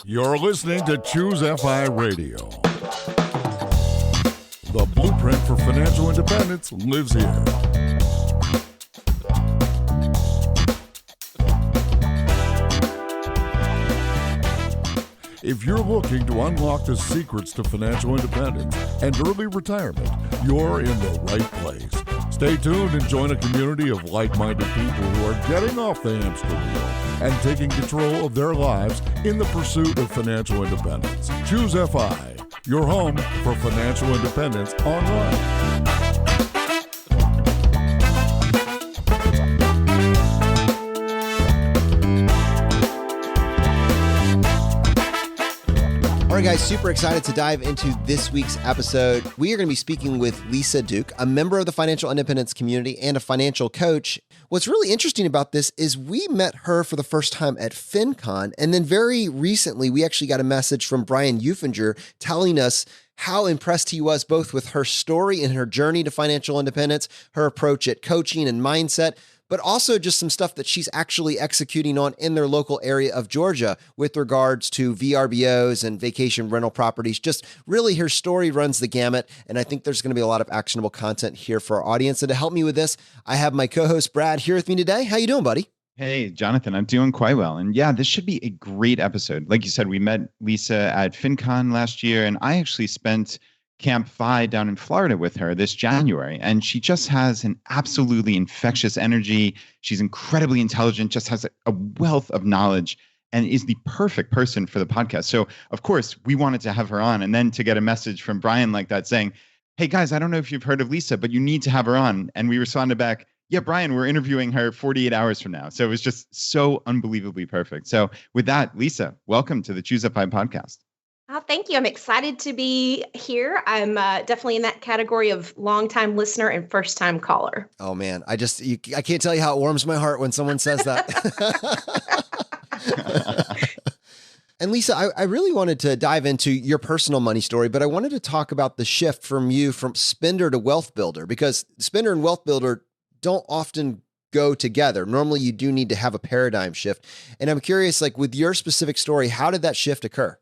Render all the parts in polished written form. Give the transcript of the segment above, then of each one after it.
You're listening to Choose FI Radio. The blueprint for financial independence lives here. If you're looking to unlock the secrets to financial independence and early retirement, you're in the right place. Stay tuned and join a community of like-minded people who are getting off the hamster wheel and taking control of their lives in the pursuit of financial independence. Choose FI, your home for financial independence online. All right, guys, super excited to dive into this week's episode. We are going to be speaking with Lisa Duke, a member of the financial independence community and a financial coach. What's really interesting about this is we met her for the first time at FinCon, and then very recently, we actually got a message from Brian Eufinger telling us how impressed he was both with her story and her journey to financial independence, her approach at coaching and mindset, but also just some stuff that she's actually executing on in their local area of Georgia with regards to VRBOs and vacation rental properties. Just really her story runs the gamut, and I think there's going to be a lot of actionable content here for our audience. And to help me with this, I have my co-host Brad here with me today. How you doing, buddy? Hey, Jonathan, I'm doing quite well. And yeah, this should be a great episode. Like you said, we met Lisa at FinCon last year, and I actually spent Camp Phi down in Florida with her this January. And she just has an absolutely infectious energy. She's incredibly intelligent, just has a wealth of knowledge, and is the perfect person for the podcast. So, of course, we wanted to have her on. And then to get a message from Brian like that saying, hey, guys, I don't know if you've heard of Lisa, but you need to have her on. And we responded back, yeah, Brian, we're interviewing her 48 hours from now. So it was just so unbelievably perfect. So with that, Lisa, welcome to the Choose FI podcast. Oh, thank you. I'm excited to be here. I'm definitely in that category of longtime listener and first-time caller. Oh, man. I can't tell you how it warms my heart when someone says that. And Lisa, I really wanted to dive into your personal money story, but I wanted to talk about the shift from you from spender to wealth builder, because spender and wealth builder don't often go together. Normally, you do need to have a paradigm shift. And I'm curious, like with your specific story, how did that shift occur?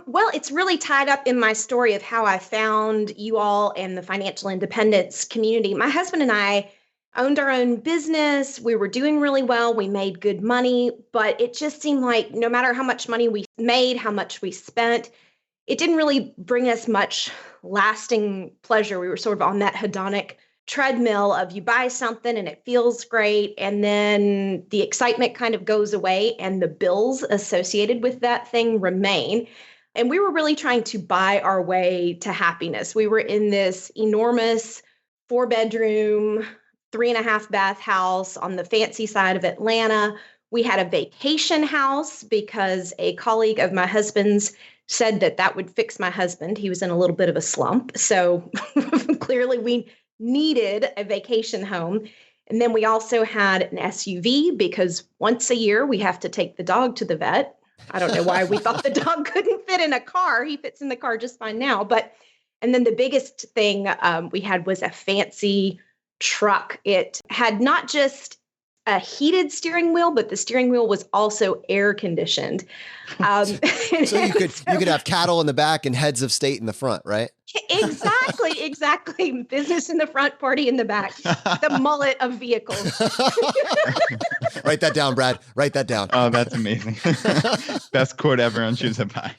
Well, it's really tied up in my story of how I found you all and the financial independence community. My husband and I owned our own business. We were doing really well. We made good money, but it just seemed like no matter how much money we made, how much we spent, it didn't really bring us much lasting pleasure. We were sort of on that hedonic treadmill of you buy something and it feels great, and then the excitement kind of goes away and the bills associated with that thing remain. And we were really trying to buy our way to happiness. We were in this enormous 4-bedroom, 3.5 bath house on the fancy side of Atlanta. We had a vacation house because a colleague of my husband's said that would fix my husband. He was in a little bit of a slump. So clearly we needed a vacation home. And then we also had an SUV because once a year we have to take the dog to the vet. I don't know why we thought the dog couldn't fit in a car. He fits in the car just fine now. And then the biggest thing we had was a fancy truck. It had not just a heated steering wheel, but the steering wheel was also air conditioned. So you could have cattle in the back and heads of state in the front, right? Exactly. Business in the front, party in the back. The mullet of vehicles. Write that down, Brad. Write that down. Oh, that's amazing. Best quote ever on Choose FI.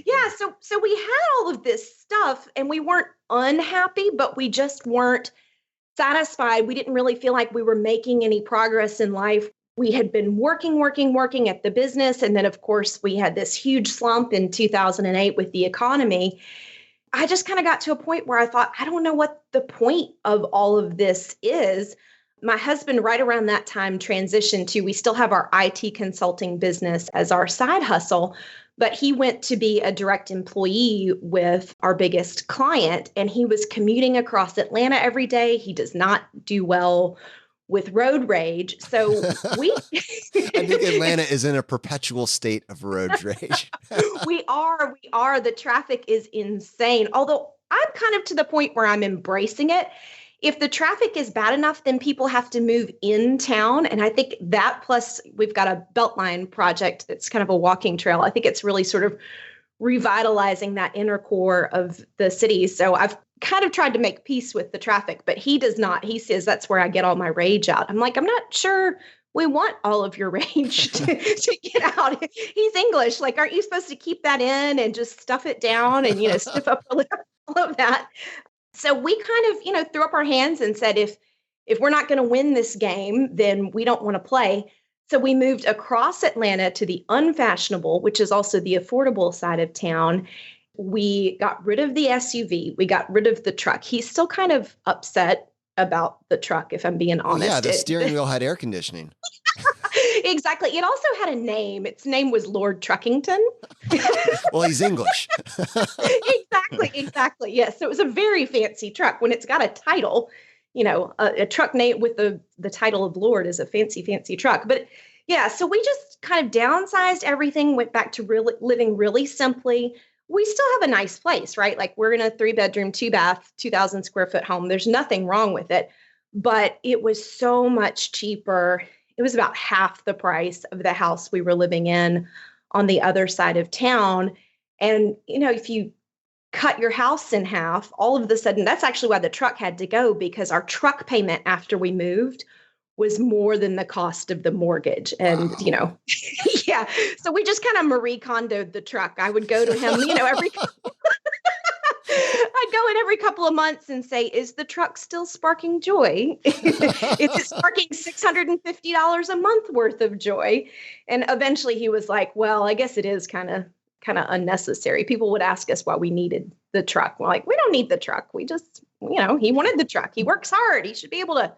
Yeah, so we had all of this stuff and we weren't unhappy, but we just weren't satisfied. We didn't really feel like we were making any progress in life. We had been working at the business. And then, of course, we had this huge slump in 2008 with the economy. I just kind of got to a point where I thought, I don't know what the point of all of this is. My husband, right around that time, transitioned to, we still have our IT consulting business as our side hustle, but he went to be a direct employee with our biggest client, and he was commuting across Atlanta every day. He does not do well with road rage. So I think Atlanta is in a perpetual state of road rage. We are. The traffic is insane. Although I'm kind of to the point where I'm embracing it. if the traffic is bad enough, then people have to move in town. And I think that plus we've got a Beltline project that's kind of a walking trail. I think it's really sort of revitalizing that inner core of the city. So I've kind of tried to make peace with the traffic, but he does not. He says that's where I get all my rage out. I'm like, I'm not sure we want all of your rage to get out. He's English. Like, aren't you supposed to keep that in and just stuff it down and, stiff up all of that? So we kind of, threw up our hands and said, if we're not going to win this game, then we don't want to play. So we moved across Atlanta to the unfashionable, which is also the affordable side of town. We got rid of the SUV. We got rid of the truck. He's still kind of upset about the truck, if I'm being honest. Yeah, the steering wheel had air conditioning. Exactly. It also had a name. Its name was Lord Truckington. Well, he's English. Exactly. Yes. So it was a very fancy truck. When it's got a title, a truck name with the title of Lord is a fancy, fancy truck. But yeah, so we just kind of downsized everything, went back to living really simply. We still have a nice place, right? Like we're in a 3-bedroom, 2-bath, 2,000 square foot home. There's nothing wrong with it, but it was so much cheaper. It was about half the price of the house we were living in on the other side of town. And, if you cut your house in half, all of a sudden, that's actually why the truck had to go, because our truck payment after we moved was more than the cost of the mortgage. And, yeah. So we just kind of Marie Kondoed the truck. I would go to him, I'd go in every couple of months and say, is the truck still sparking joy? Is it sparking $650 a month worth of joy? And eventually he was like, well, I guess it is kind of unnecessary. People would ask us why we needed the truck. We're like, we don't need the truck. We just, he wanted the truck. He works hard. He should be able to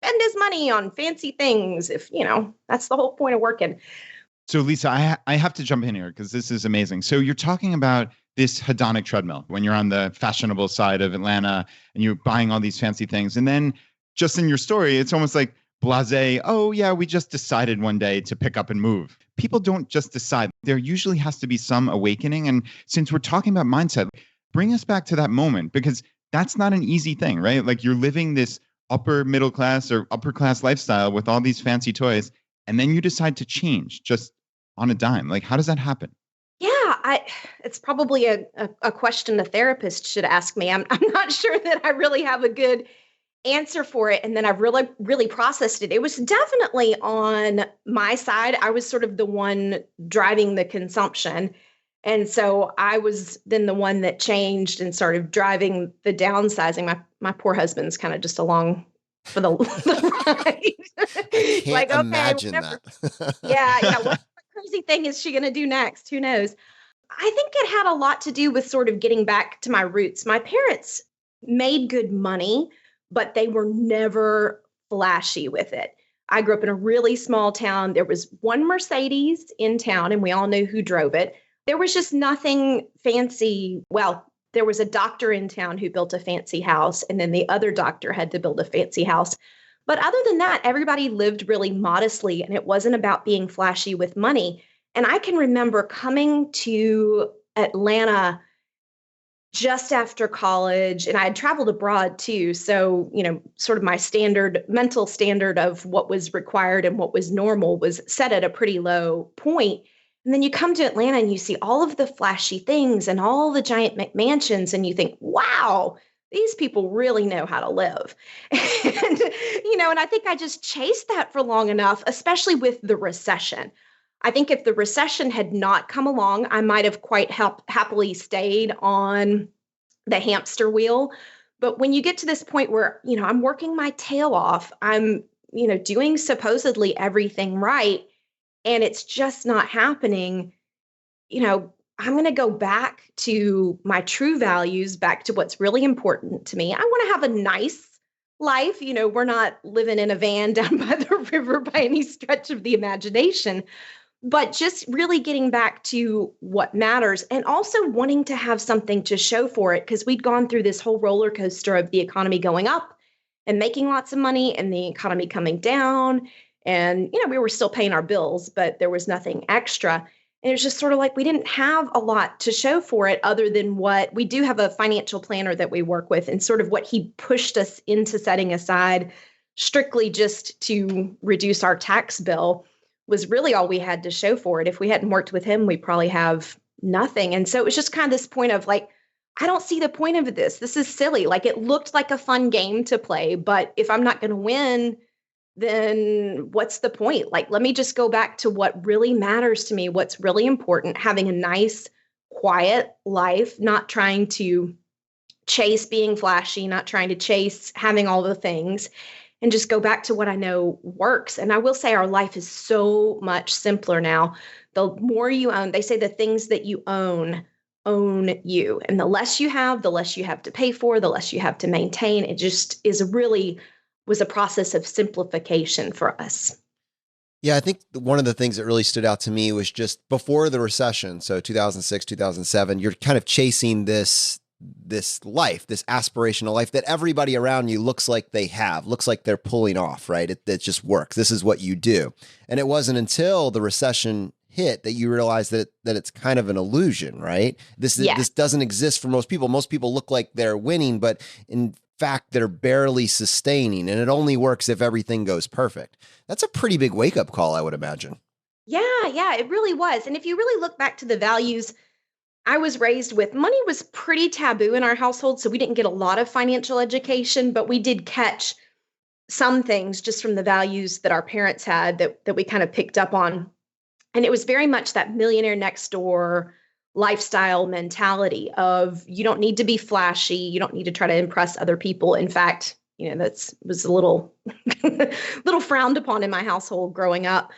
spend his money on fancy things if, that's the whole point of working. So Lisa, I have to jump in here because this is amazing. So you're talking about this hedonic treadmill when you're on the fashionable side of Atlanta and you're buying all these fancy things. And then just in your story, it's almost like blasé. Oh yeah, we just decided one day to pick up and move. People don't just decide. There usually has to be some awakening. And since we're talking about mindset, bring us back to that moment, because that's not an easy thing, right? Like you're living this upper middle class or upper class lifestyle with all these fancy toys, and then you decide to change just on a dime. Like, how does that happen? Yeah, it's probably a question a therapist should ask me. I'm not sure that I really have a good answer for it. And then I've really, really processed it. It was definitely on my side. I was sort of the one driving the consumption. And so I was then the one that changed and started driving the downsizing. My poor husband's kind of just along for the ride. Can't imagine that. Yeah. What crazy thing is she going to do next? Who knows? I think it had a lot to do with sort of getting back to my roots. My parents made good money, but they were never flashy with it. I grew up in a really small town. There was one Mercedes in town, and we all knew who drove it. There was just nothing fancy. Well, there was a doctor in town who built a fancy house, and then the other doctor had to build a fancy house. But other than that, everybody lived really modestly, and it wasn't about being flashy with money. And I can remember coming to Atlanta just after college, and I had traveled abroad too. So, sort of my mental standard of what was required and what was normal was set at a pretty low point. And then you come to Atlanta and you see all of the flashy things and all the giant McMansions, and you think, wow, these people really know how to live. And I think I just chased that for long enough, especially with the recession. I think if the recession had not come along, I might have quite happily stayed on the hamster wheel. But when you get to this point where, I'm working my tail off, I'm, doing supposedly everything right, and it's just not happening, I'm going to go back to my true values, back to what's really important to me. I want to have a nice life. We're not living in a van down by the river by any stretch of the imagination, but just really getting back to what matters and also wanting to have something to show for it, because we'd gone through this whole roller coaster of the economy going up and making lots of money and the economy coming down. And, we were still paying our bills, but there was nothing extra. And it's just sort of like we didn't have a lot to show for it other than what we do have a financial planner that we work with, and sort of what he pushed us into setting aside strictly just to reduce our tax bill was really all we had to show for it. If we hadn't worked with him, we probably have nothing. And so it was just kind of this point of like, I don't see the point of this. This is silly. Like it looked like a fun game to play, but if I'm not going to win, then what's the point? Like, let me just go back to what really matters to me, what's really important, having a nice, quiet life, not trying to chase being flashy, not trying to chase having all the things, and just go back to what I know works. And I will say our life is so much simpler now. The more you own, they say the things that you own you. And the less you have, the less you have to pay for, the less you have to maintain. It just is really was a process of simplification for us. Yeah, I think one of the things that really stood out to me was just before the recession, so 2006, 2007, you're kind of chasing this life, this aspirational life that everybody around you looks like they have, looks like they're pulling off, right? It just works. This is what you do. And it wasn't until the recession hit that you realize that it's kind of an illusion, right? This doesn't exist for most people. Most people look like they're winning, but in fact, they're barely sustaining, and it only works if everything goes perfect. That's a pretty big wake-up call, I would imagine. Yeah, it really was. And if you really look back to the values I was raised with, money was pretty taboo in our household, so we didn't get a lot of financial education, but we did catch some things just from the values that our parents had that we kind of picked up on. And it was very much that millionaire next door lifestyle mentality of you don't need to be flashy. You don't need to try to impress other people. In fact, that was a little frowned upon in my household growing up.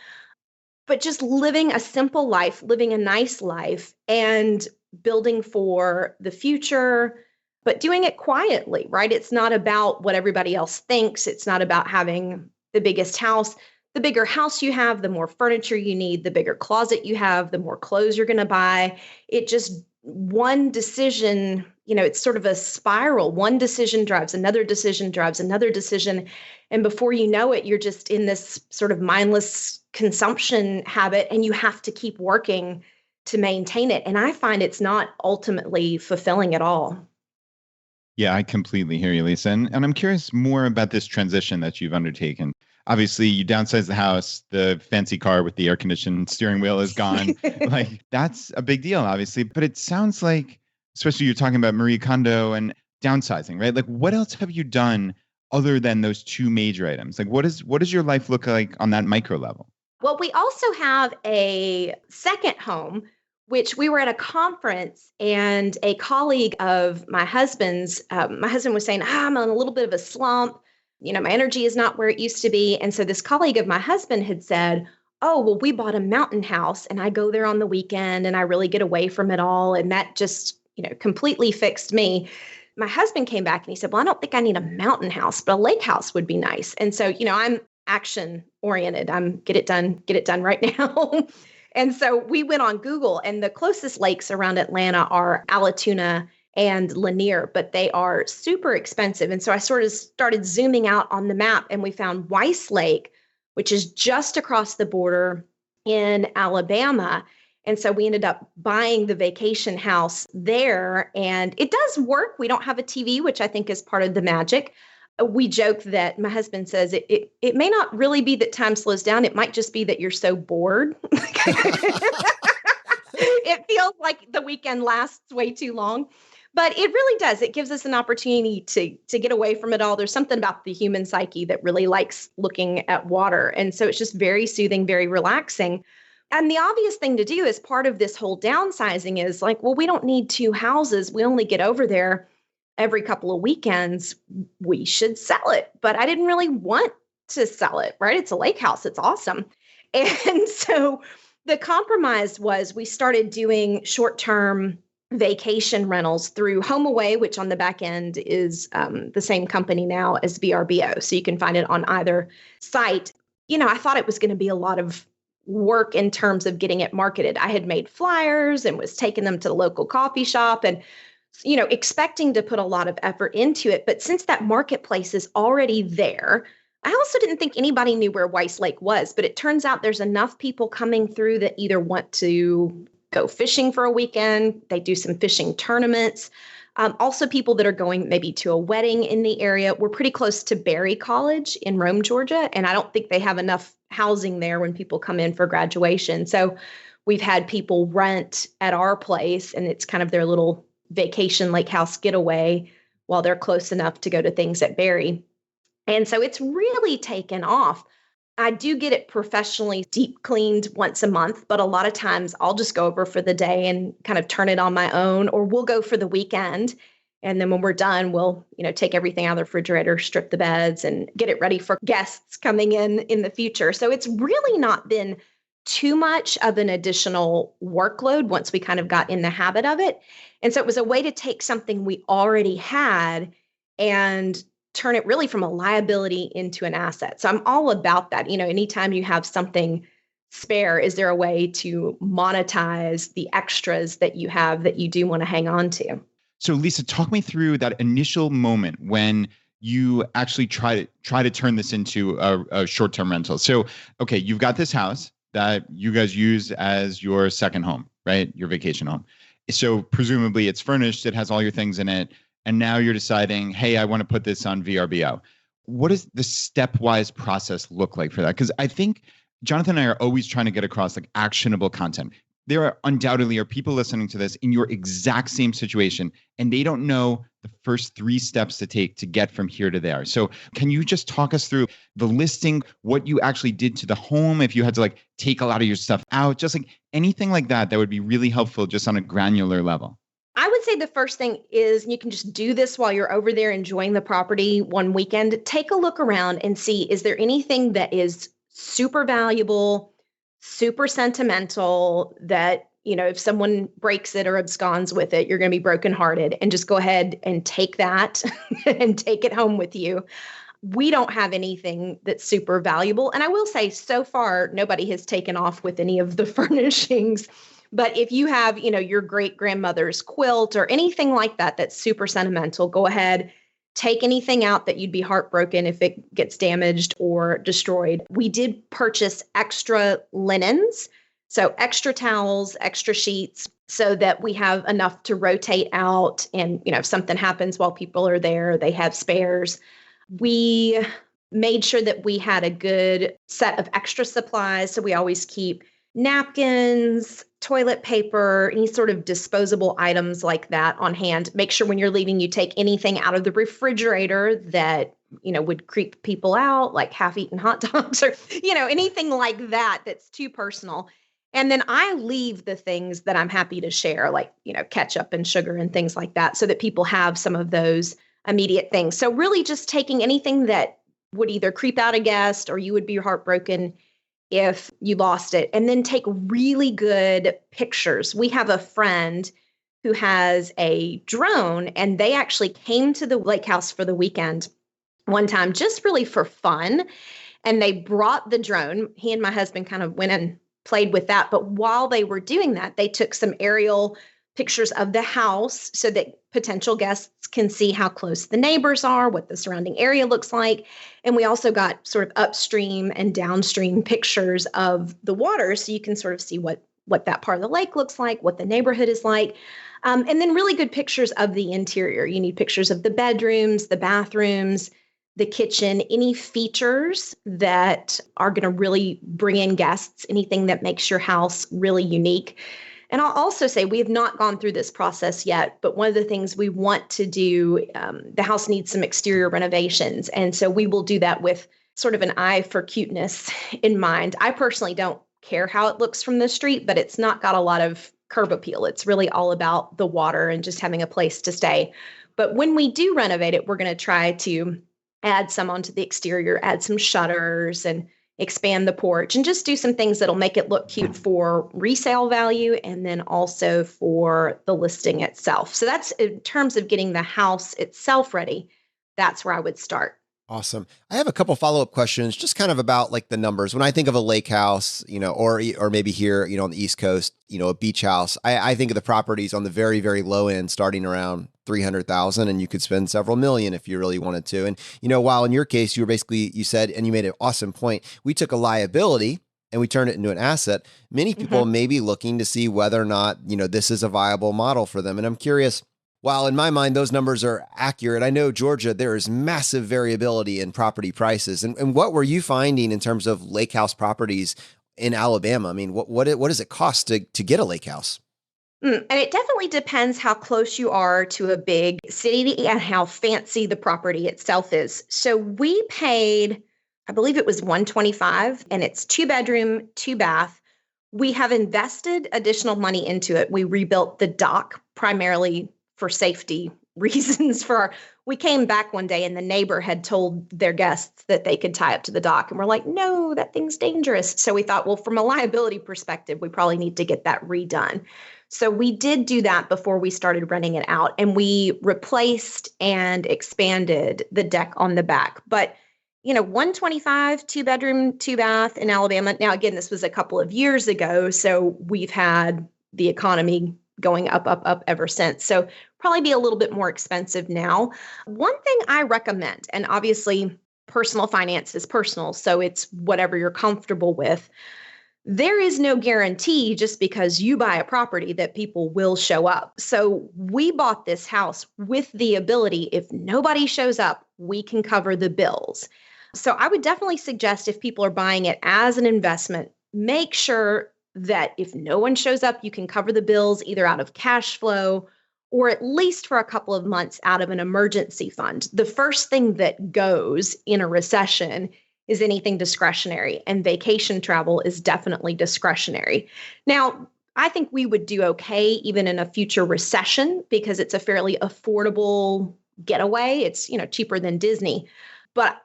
But just living a simple life, living a nice life, and building for the future, but doing it quietly, right? It's not about what everybody else thinks. It's not about having the biggest house. The bigger house you have, the more furniture you need, the bigger closet you have, the more clothes you're going to buy. It just one decision, it's sort of a spiral. One decision drives another decision, drives another decision. And before you know it, you're just in this sort of mindless consumption habit, and you have to keep working to maintain it. And I find it's not ultimately fulfilling at all. Yeah, I completely hear you, Lisa. And I'm curious more about this transition that you've undertaken. Obviously, you downsize the house, the fancy car with the air conditioned steering wheel is gone. Like, that's a big deal, obviously. But it sounds like, especially you're talking about Marie Kondo and downsizing, right? Like, what else have you done other than those two major items? Like, what does your life look like on that micro level? Well, we also have a second home, which we were at a conference, and a colleague of my husband's, my husband was saying, I'm in a little bit of a slump. My energy is not where it used to be. And so this colleague of my husband had said, oh, well, we bought a mountain house, and I go there on the weekend, and I really get away from it all. And that just, completely fixed me. My husband came back and he said, well, I don't think I need a mountain house, but a lake house would be nice. And so, I'm action oriented. I'm get it done right now. And so we went on Google, and the closest lakes around Atlanta are Alatoona and Lanier, but they are super expensive. And so I sort of started zooming out on the map, and we found Weiss Lake, which is just across the border in Alabama. And so we ended up buying the vacation house there, and it does work. We don't have a TV, which I think is part of the magic. We joke that my husband says it may not really be that time slows down. It might just be that you're so bored. It feels like the weekend lasts way too long. But it really does. It gives us an opportunity to get away from it all. There's something about the human psyche that really likes looking at water. And so it's just very soothing, very relaxing. And the obvious thing to do as part of this whole downsizing is like, well, we don't need two houses. We only get over there every couple of weekends. We should sell it. But I didn't really want to sell it, right? It's a lake house. It's awesome. And so the compromise was we started doing short-term vacation rentals through Home Away, which on the back end is the same company now as VRBO. So you can find it on either site. I thought it was going to be a lot of work in terms of getting it marketed. I had made flyers and was taking them to the local coffee shop and, expecting to put a lot of effort into it. But since that marketplace is already there, I also didn't think anybody knew where Weiss Lake was, but it turns out there's enough people coming through that either want to go fishing for a weekend, they do some fishing tournaments. Also, people that are going maybe to a wedding in the area. We're pretty close to Berry College in Rome, Georgia, and I don't think they have enough housing there when people come in for graduation. So we've had people rent at our place, and it's kind of their little vacation lake house getaway while they're close enough to go to things at Berry. And so it's really taken off. I do get it professionally deep cleaned once a month, but a lot of times I'll just go over for the day and kind of turn it on my own, or we'll go for the weekend. And then when we're done, we'll, take everything out of the refrigerator, strip the beds, and get it ready for guests coming in the future. So it's really not been too much of an additional workload once we kind of got in the habit of it. And so it was a way to take something we already had and turn it really from a liability into an asset. So I'm all about that. Anytime you have something spare, is there a way to monetize the extras that you have that you do want to hang on to? So Lisa, talk me through that initial moment when you actually try to turn this into a short-term rental. So, okay, you've got this house that you guys use as your second home, right? Your vacation home. So presumably it's furnished, it has all your things in it. And now you're deciding, hey, I want to put this on VRBO. What does the stepwise process look like for that? Because I think Jonathan and I are always trying to get across like actionable content. There are undoubtedly are people listening to this in your exact same situation, and they don't know the first 3 steps to take to get from here to there. So can you just talk us through the listing, what you actually did to the home, if you had to like take a lot of your stuff out, just like anything like that would be really helpful just on a granular level? I would say the first thing is, you can just do this while you're over there enjoying the property one weekend. Take a look around and see, is there anything that is super valuable, super sentimental that, if someone breaks it or absconds with it, you're going to be brokenhearted, and just go ahead and take that and take it home with you. We don't have anything that's super valuable. And I will say, so far, nobody has taken off with any of the furnishings. But if you have, your great grandmother's quilt or anything like that, that's super sentimental, go ahead, take anything out that you'd be heartbroken if it gets damaged or destroyed. We did purchase extra linens, so extra towels, extra sheets, so that we have enough to rotate out. And, if something happens while people are there, they have spares. We made sure that we had a good set of extra supplies. So we always keep napkins, toilet paper, any sort of disposable items like that on hand. Make sure when you're leaving, you take anything out of the refrigerator that, would creep people out, like half-eaten hot dogs or, anything like that that's too personal. And then I leave the things that I'm happy to share, like, ketchup and sugar and things like that, so that people have some of those immediate things. So really just taking anything that would either creep out a guest or you would be heartbroken if you lost it, and then take really good pictures. We have a friend who has a drone, and they actually came to the lake house for the weekend one time, just really for fun. And they brought the drone. He and my husband kind of went and played with that. But while they were doing that, they took some aerial pictures of the house so that potential guests can see how close the neighbors are, what the surrounding area looks like. And we also got sort of upstream and downstream pictures of the water, so you can sort of see what that part of the lake looks like, what the neighborhood is like. And then really good pictures of the interior. You need pictures of the bedrooms, the bathrooms, the kitchen, any features that are going to really bring in guests, anything that makes your house really unique. And I'll also say, we have not gone through this process yet, but one of the things we want to do, the house needs some exterior renovations. And so we will do that with sort of an eye for cuteness in mind. I personally don't care how it looks from the street, but it's not got a lot of curb appeal. It's really all about the water and just having a place to stay. But when we do renovate it, we're going to try to add some onto the exterior, add some shutters and expand the porch, and just do some things that'll make it look cute for resale value and then also for the listing itself. So that's in terms of getting the house itself ready. That's where I would start. Awesome. I have a couple follow-up questions, just kind of about like the numbers. When I think of a lake house, or maybe here, on the East Coast, a beach house, I think of the properties on the very, very low end, starting around 300,000, and you could spend several million if you really wanted to. And while in your case, you said, and you made an awesome point, we took a liability and we turned it into an asset. Many people may be looking to see whether or not this is a viable model for them. And I'm curious. While in my mind, those numbers are accurate, I know Georgia, there is massive variability in property prices. And what were you finding in terms of lake house properties in Alabama? I mean, what does it cost to get a lake house? And it definitely depends how close you are to a big city and how fancy the property itself is. So we paid, I believe it was $125, and it's 2-bedroom, 2-bath. We have invested additional money into it. We rebuilt the dock primarily for safety reasons. We came back one day and the neighbor had told their guests that they could tie up to the dock. And we're like, no, that thing's dangerous. So we thought, well, from a liability perspective, we probably need to get that redone. So we did do that before we started renting it out. And we replaced and expanded the deck on the back. But, 125, 2-bedroom, 2-bath in Alabama. Now, again, this was a couple of years ago. So we've had the economy going up, up, up ever since. So probably be a little bit more expensive now. One thing I recommend, and obviously personal finance is personal, so it's whatever you're comfortable with. There is no guarantee just because you buy a property that people will show up. So we bought this house with the ability, if nobody shows up, we can cover the bills. So I would definitely suggest if people are buying it as an investment, make sure that if no one shows up, you can cover the bills either out of cash flow or at least for a couple of months out of an emergency fund. The first thing that goes in a recession is anything discretionary, and vacation travel is definitely discretionary. Now, I think we would do okay even in a future recession because it's a fairly affordable getaway. It's, cheaper than Disney. But,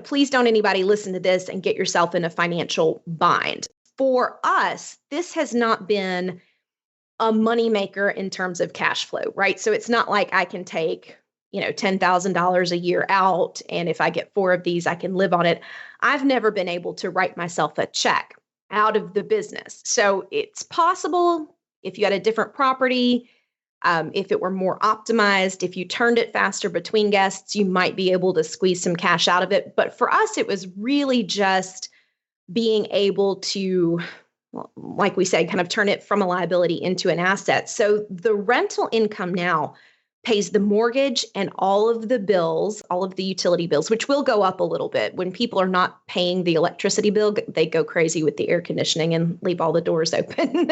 please don't anybody listen to this and get yourself in a financial bind. For us, this has not been a moneymaker in terms of cash flow, right? So it's not like I can take, $10,000 a year out, and if I get 4 of these, I can live on it. I've never been able to write myself a check out of the business. So it's possible if you had a different property, if it were more optimized, if you turned it faster between guests, you might be able to squeeze some cash out of it. But for us, it was really just being able to, like we said, kind of turn it from a liability into an asset. So the rental income now pays the mortgage and all of the bills, all of the utility bills, which will go up a little bit. When people are not paying the electricity bill, they go crazy with the air conditioning and leave all the doors open.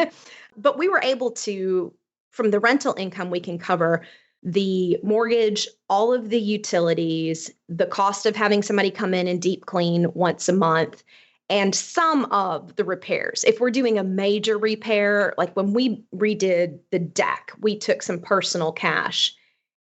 But we were able to, from the rental income, we can cover the mortgage, all of the utilities, the cost of having somebody come in and deep clean once a month, and some of the repairs. If we're doing a major repair, like when we redid the deck, we took some personal cash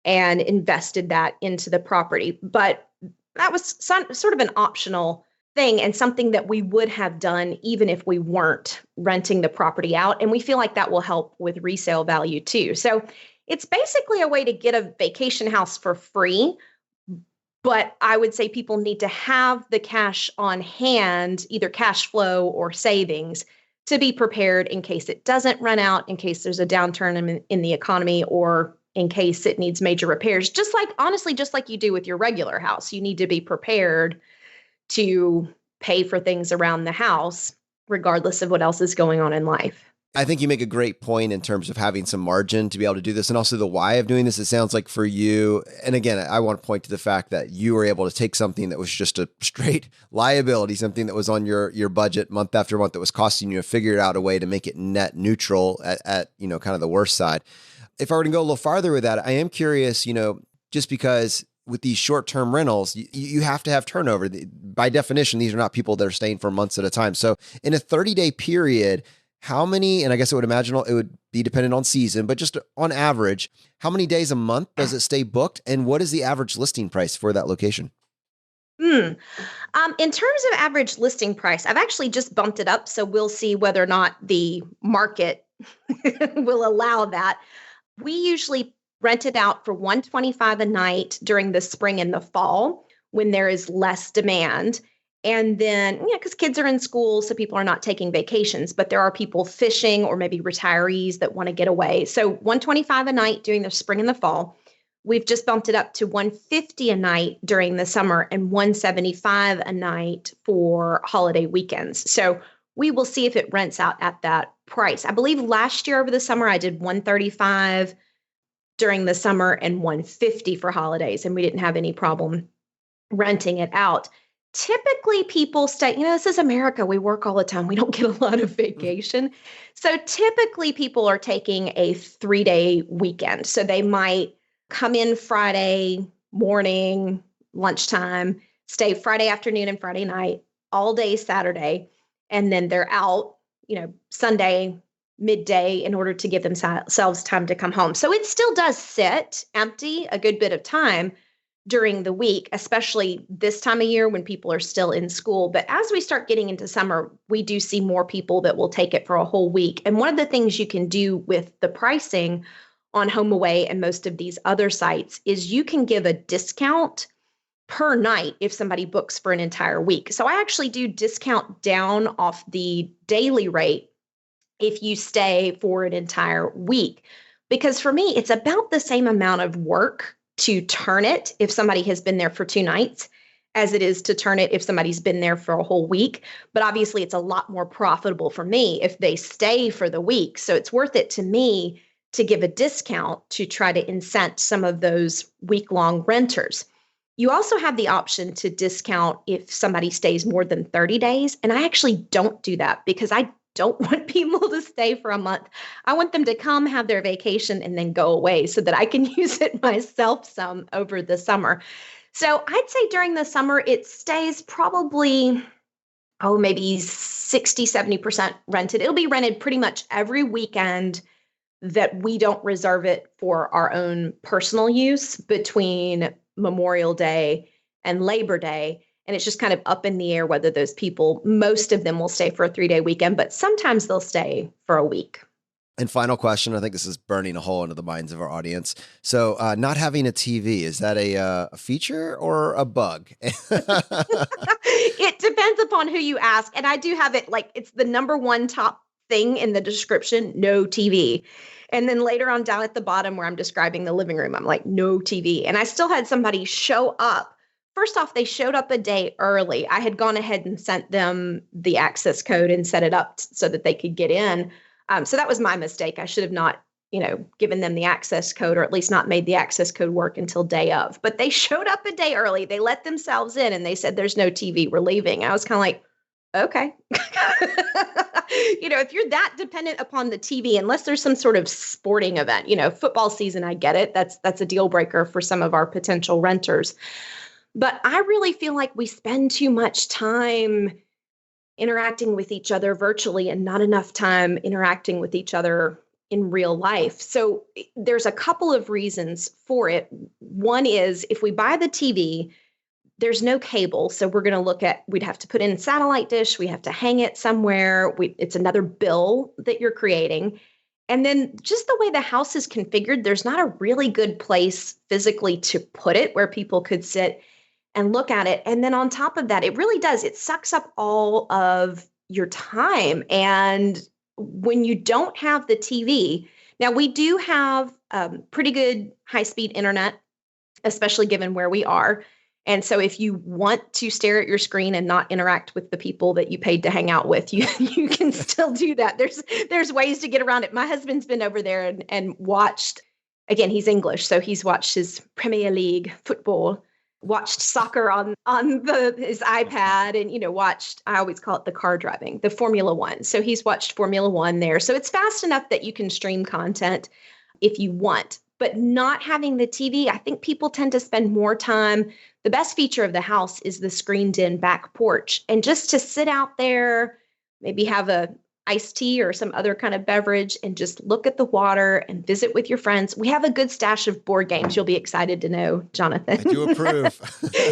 and invested that into the property. But that was sort of an optional thing and something that we would have done even if we weren't renting the property out. And we feel like that will help with resale value too. So it's basically a way to get a vacation house for free. But I would say people need to have the cash on hand, either cash flow or savings, to be prepared in case it doesn't run out, in case there's a downturn in the economy, or in case it needs major repairs. Just like you do with your regular house, you need to be prepared to pay for things around the house, regardless of what else is going on in life. I think you make a great point in terms of having some margin to be able to do this, and also the why of doing this. It sounds like for you, and again, I want to point to the fact that you were able to take something that was just a straight liability, something that was on your budget month after month that was costing you, to figure out a way to make it net neutral at kind of the worst side. If I were to go a little farther with that, I am curious, just because with these short-term rentals, you have to have turnover. By definition, these are not people that are staying for months at a time. So in a 30-day period, how many, and I guess I would imagine it would be dependent on season, but just on average, how many days a month does it stay booked? And what is the average listing price for that location? In terms of average listing price, I've actually just bumped it up. So we'll see whether or not the market will allow that. We usually rent it out for $125 a night during the spring and the fall. when there is less demand. And then, because kids are in school, so people are not taking vacations, but there are people fishing or maybe retirees that want to get away. So $125 a night during the spring and the fall. We've just bumped it up to $150 a night during the summer and $175 a night for holiday weekends. So we will see if it rents out at that price. I believe last year over the summer, I did $135 during the summer and $150 for holidays, and we didn't have any problem renting it out. Typically people stay, this is America. We work all the time. We don't get a lot of vacation. So typically people are taking a 3-day weekend. So they might come in Friday morning, lunchtime, stay Friday afternoon and Friday night, all day Saturday, and then they're out, Sunday midday in order to give themselves time to come home. So it still does sit empty a good bit of time during the week, especially this time of year when people are still in school. But as we start getting into summer, we do see more people that will take it for a whole week. And one of the things you can do with the pricing on HomeAway and most of these other sites is you can give a discount per night if somebody books for an entire week. So I actually do discount down off the daily rate if you stay for an entire week. Because for me, it's about the same amount of work to turn it if somebody has been there for 2 nights as it is to turn it if somebody's been there for a whole week. But obviously, it's a lot more profitable for me if they stay for the week. So it's worth it to me to give a discount to try to incent some of those week-long renters. You also have the option to discount if somebody stays more than 30 days. And I actually don't do that because I don't want people to stay for a month. I want them to come, have their vacation, and then go away so that I can use it myself some over the summer. So I'd say during the summer, it stays probably, maybe 60, 70% rented. It'll be rented pretty much every weekend that we don't reserve it for our own personal use between Memorial Day and Labor Day. And it's just kind of up in the air whether those people, most of them will stay for a 3-day weekend, but sometimes they'll stay for a week. And final question, I think this is burning a hole into the minds of our audience. So not having a TV, is that a feature or a bug? It depends upon who you ask. And I do have it it's the number one top thing in the description, no TV. And then later on down at the bottom where I'm describing the living room, I'm like, no TV. And I still had somebody show up. First off, they showed up a day early. I had gone ahead and sent them the access code and set it up so that they could get in. So that was my mistake. I should have not, given them the access code, or at least not made the access code work until day of. But they showed up a day early. They let themselves in and they said, there's no TV. We're leaving. I was kind of like, okay. If you're that dependent upon the TV, unless there's some sort of sporting event, football season, I get it. That's a deal breaker for some of our potential renters. But I really feel like we spend too much time interacting with each other virtually and not enough time interacting with each other in real life. So there's a couple of reasons for it. One is if we buy the TV, there's no cable. So we're going to we'd have to put in a satellite dish. We have to hang it somewhere. It's another bill that you're creating. And then just the way the house is configured, there's not a really good place physically to put it where people could sit and look at it. And then on top of that, it sucks up all of your time. And when you don't have the TV, now we do have pretty good high-speed internet, especially given where we are. And so if you want to stare at your screen and not interact with the people that you paid to hang out with, you can still do that. There's ways to get around it. My husband's been over there and watched, again, he's English, so he's watched his Premier League football, watched soccer on his iPad, and watched, I always call it the car driving, the Formula One. So he's watched Formula One there. So it's fast enough that you can stream content if you want. But not having the TV, I think people tend to spend more time. The best feature of the house is the screened-in back porch. And just to sit out there, maybe have a iced tea or some other kind of beverage and just look at the water and visit with your friends. We have a good stash of board games. You'll be excited to know, Jonathan. I do approve.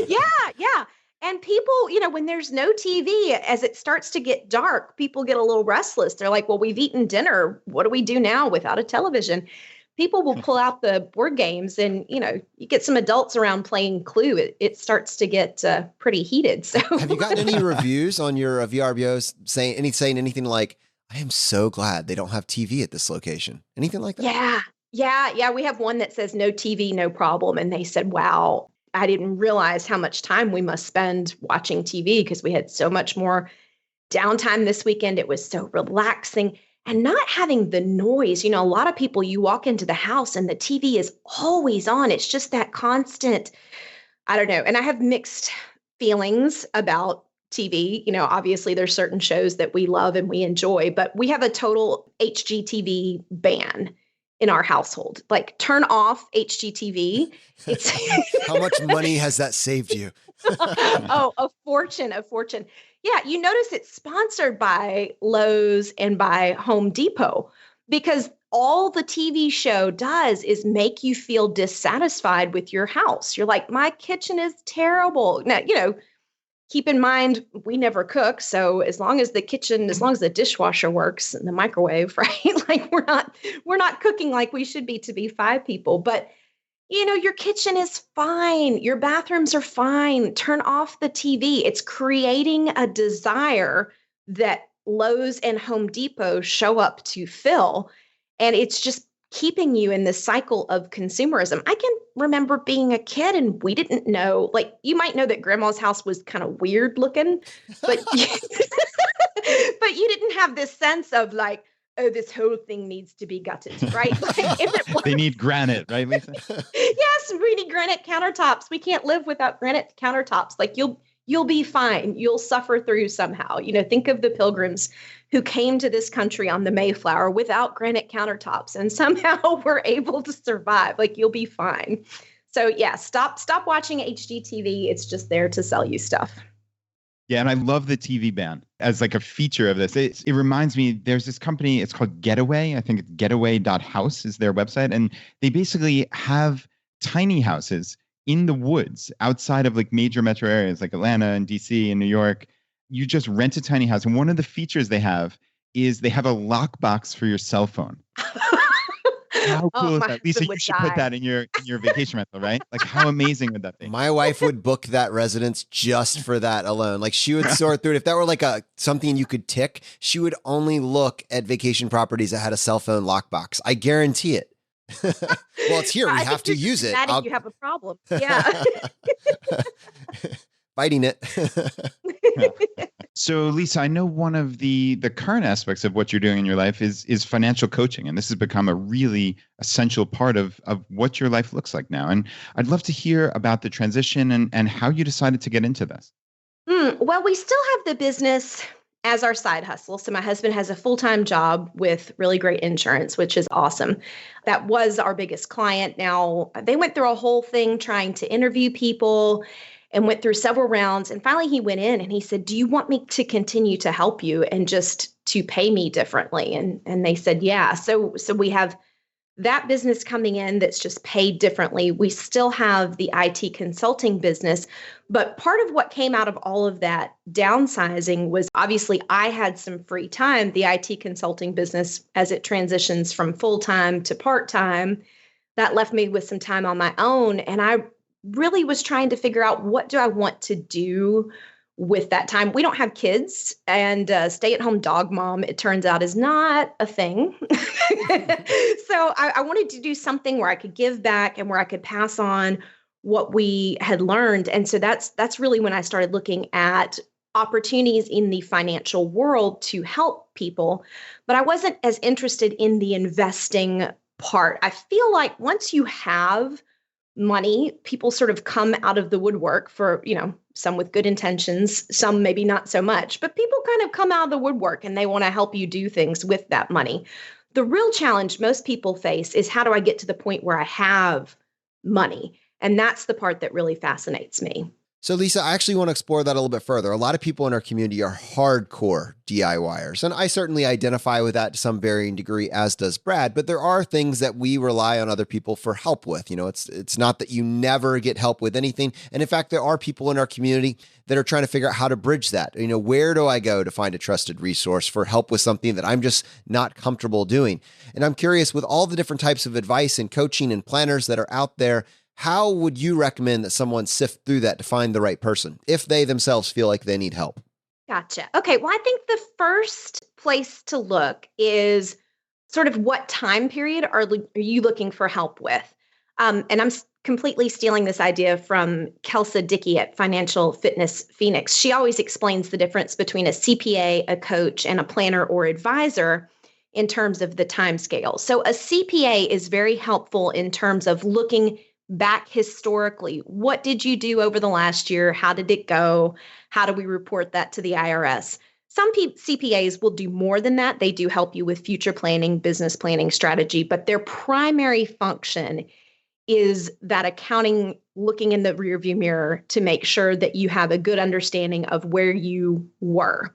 Yeah. And people, when there's no TV, as it starts to get dark, people get a little restless. They're like, well, we've eaten dinner. What do we do now without a television? people will pull out the board games and, you get some adults around playing Clue. It starts to get pretty heated. So have you gotten any reviews on your VRBOs saying anything like, I am so glad they don't have TV at this location? Anything like that? Yeah. We have one that says no TV, no problem. And they said, wow, I didn't realize how much time we must spend watching TV because we had so much more downtime this weekend. It was so relaxing and not having the noise. A lot of people, you walk into the house and the TV is always on. It's just that constant, I don't know. And I have mixed feelings about TV. Obviously there's certain shows that we love and we enjoy, but we have a total HGTV ban in our household. Like, turn off HGTV. It's how much money has that saved you? Oh, a fortune. Yeah, you notice it's sponsored by Lowe's and by Home Depot because all the TV show does is make you feel dissatisfied with your house. You're like, my kitchen is terrible. Now, keep in mind, we never cook. So as long as the dishwasher works and the microwave, right? Like we're not cooking like we should be to be 5 people, but your kitchen is fine. Your bathrooms are fine. Turn off the TV. It's creating a desire that Lowe's and Home Depot show up to fill. And it's just keeping you in this cycle of consumerism. I can remember being a kid and we didn't know, like, you might know that grandma's house was kind of weird looking, but but you didn't have this sense of like, oh, this whole thing needs to be gutted, right? Like, they need granite, right, Lisa? Yes, we need granite countertops. We can't live without granite countertops. Like, you'll be fine. You'll suffer through somehow. Think of the pilgrims who came to this country on the Mayflower without granite countertops and somehow were able to survive. Like, you'll be fine. So yeah, stop watching HGTV. It's just there to sell you stuff. Yeah, and I love the TV ban as like a feature of this. It reminds me, there's this company, it's called Getaway. I think it's getaway.house is their website. And they basically have tiny houses in the woods outside of like major metro areas like Atlanta and DC and New York. You just rent a tiny house. And one of the features they have is they have a lockbox for your cell phone. How cool is that? Lisa, you should put that in your vacation rental, right? Like, how amazing would that be? My wife would book that residence just for that alone. Like, she would sort through it. If that were like something you could tick, she would only look at vacation properties that had a cell phone lockbox. I guarantee it. Well, it's here. We have to use it. You have a problem. Yeah. Fighting it. So, Lisa, I know one of the current aspects of what you're doing in your life is financial coaching. And this has become a really essential part of what your life looks like now. And I'd love to hear about the transition and how you decided to get into this. Well, we still have the business as our side hustle. So my husband has a full-time job with really great insurance, which is awesome. That was our biggest client. Now, they went through a whole thing trying to interview people and went through several rounds. And finally he went in and he said, do you want me to continue to help you and just to pay me differently? And they said, yeah. So we have that business coming in that's just paid differently. We still have the IT consulting business, but part of what came out of all of that downsizing was obviously I had some free time. The IT consulting business, as it transitions from full-time to part-time, that left me with some time on my own. And I really was trying to figure out, what do I want to do with that time? We don't have kids, and stay-at-home dog mom, it turns out, is not a thing. So I wanted to do something where I could give back and where I could pass on what we had learned. And so that's really when I started looking at opportunities in the financial world to help people. But I wasn't as interested in the investing part. I feel like once you have money, people sort of come out of the woodwork for, some with good intentions, some maybe not so much, but people kind of come out of the woodwork and they want to help you do things with that money. The real challenge most people face is, how do I get to the point where I have money? And that's the part that really fascinates me. So, Lisa, I actually want to explore that a little bit further. A lot of people in our community are hardcore DIYers, and I certainly identify with that to some varying degree, as does Brad. But there are things that we rely on other people for help with. It's not that you never get help with anything. And in fact, there are people in our community that are trying to figure out how to bridge that. Where do I go to find a trusted resource for help with something that I'm just not comfortable doing? And I'm curious, with all the different types of advice and coaching and planners that are out there, how would you recommend that someone sift through that to find the right person if they themselves feel like they need help? Gotcha. Okay. Well, I think the first place to look is sort of what time period are you looking for help with? And I'm completely stealing this idea from Kelsa Dickey at Financial Fitness Phoenix. She always explains the difference between a CPA, a coach, and a planner or advisor in terms of the time scale. So a CPA is very helpful in terms of looking back historically. What did you do over the last year? How did it go? How do we report that to the IRS? Some CPAs will do more than that. They do help you with future planning, business planning strategy, but their primary function is that accounting, looking in the rearview mirror to make sure that you have a good understanding of where you were.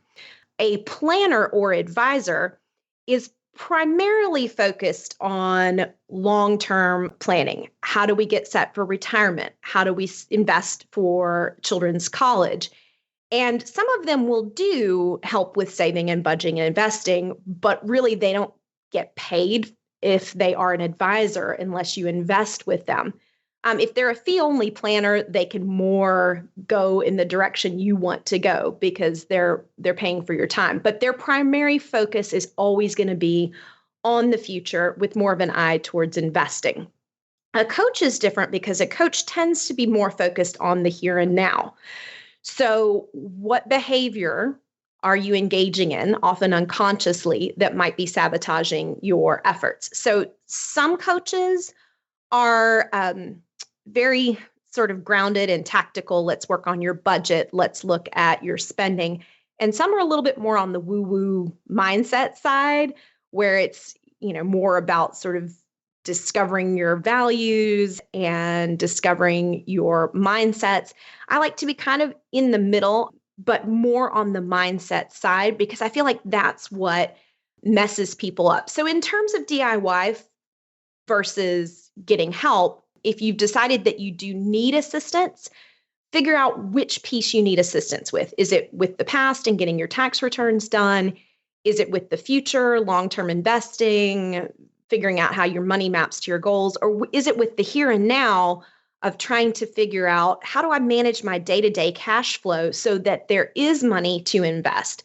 A planner or advisor is primarily focused on long-term planning. How do we get set for retirement? How do we invest for children's college? And some of them will do help with saving and budgeting and investing, but really they don't get paid if they are an advisor unless you invest with them. If they're a fee-only planner, they can more go in the direction you want to go because they're paying for your time. But their primary focus is always going to be on the future with more of an eye towards investing. A coach is different because a coach tends to be more focused on the here and now. So what behavior are you engaging in, often unconsciously, that might be sabotaging your efforts? So some coaches are very sort of grounded and tactical. Let's work on your budget. Let's look at your spending. And some are a little bit more on the woo-woo mindset side, where it's, more about sort of discovering your values and discovering your mindsets. I like to be kind of in the middle, but more on the mindset side, because I feel like that's what messes people up. So in terms of DIY versus getting help, if you've decided that you do need assistance, figure out which piece you need assistance with. Is it with the past and getting your tax returns done? Is it with the future, long-term investing, figuring out how your money maps to your goals? Or is it with the here and now of trying to figure out, how do I manage my day-to-day cash flow so that there is money to invest?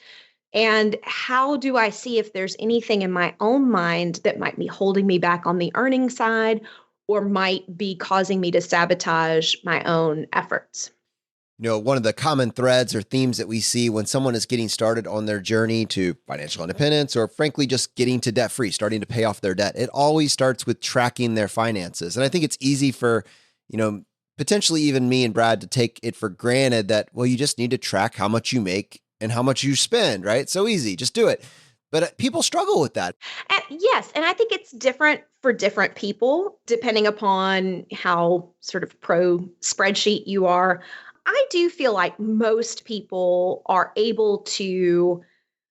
And how do I see if there's anything in my own mind that might be holding me back on the earning side or might be causing me to sabotage my own efforts? One of the common threads or themes that we see when someone is getting started on their journey to financial independence, or frankly, just getting to debt free, starting to pay off their debt, it always starts with tracking their finances. And I think it's easy for, potentially even me and Brad to take it for granted that, well, you just need to track how much you make and how much you spend, right? So easy, just do it. But people struggle with that. Yes. And I think it's different for different people, depending upon how sort of pro spreadsheet you are. I do feel like most people are able to